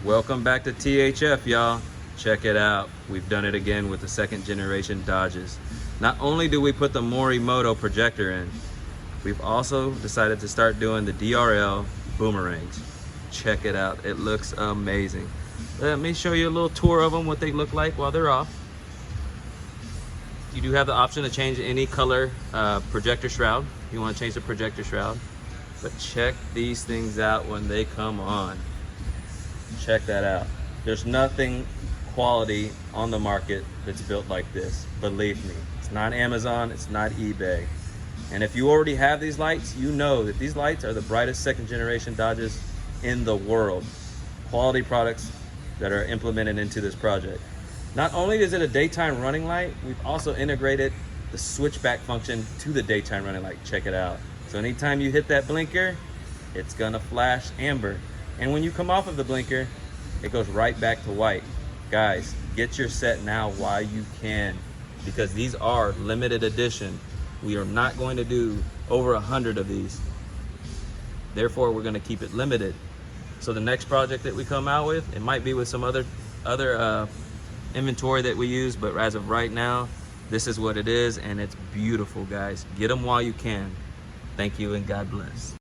Welcome back to THF, y'all. Check it out. We've done it again with the second generation Dodges. Not only do we put the MoriMoto projector in, we've also decided to start doing the DRL boomerangs. Check it out. It looks amazing. Let me show you a little tour of them, what they look like while they're off. You do have the option to change any color projector shroud. You want to change the projector shroud. But check these things out when they come on. Check that out. There's nothing quality on the market that's built like this. Believe me, it's not Amazon, it's not eBay. And if you already have these lights, you know that these lights are the brightest second generation Dodges in the world. Quality products that are implemented into this project. Not only is it a daytime running light, we've also integrated the switchback function to the daytime running light. Check it out. So anytime you hit that blinker, it's gonna flash amber. And when you come off of the blinker, it goes right back to white. Guys, get your set now while you can, because these are limited edition. We are not going to do over 100 of these. Therefore, we're gonna keep it limited. So the next project that we come out with, it might be with some other inventory that we use, but as of right now, this is what it is, and it's beautiful, guys. Get them while you can. Thank you and God bless.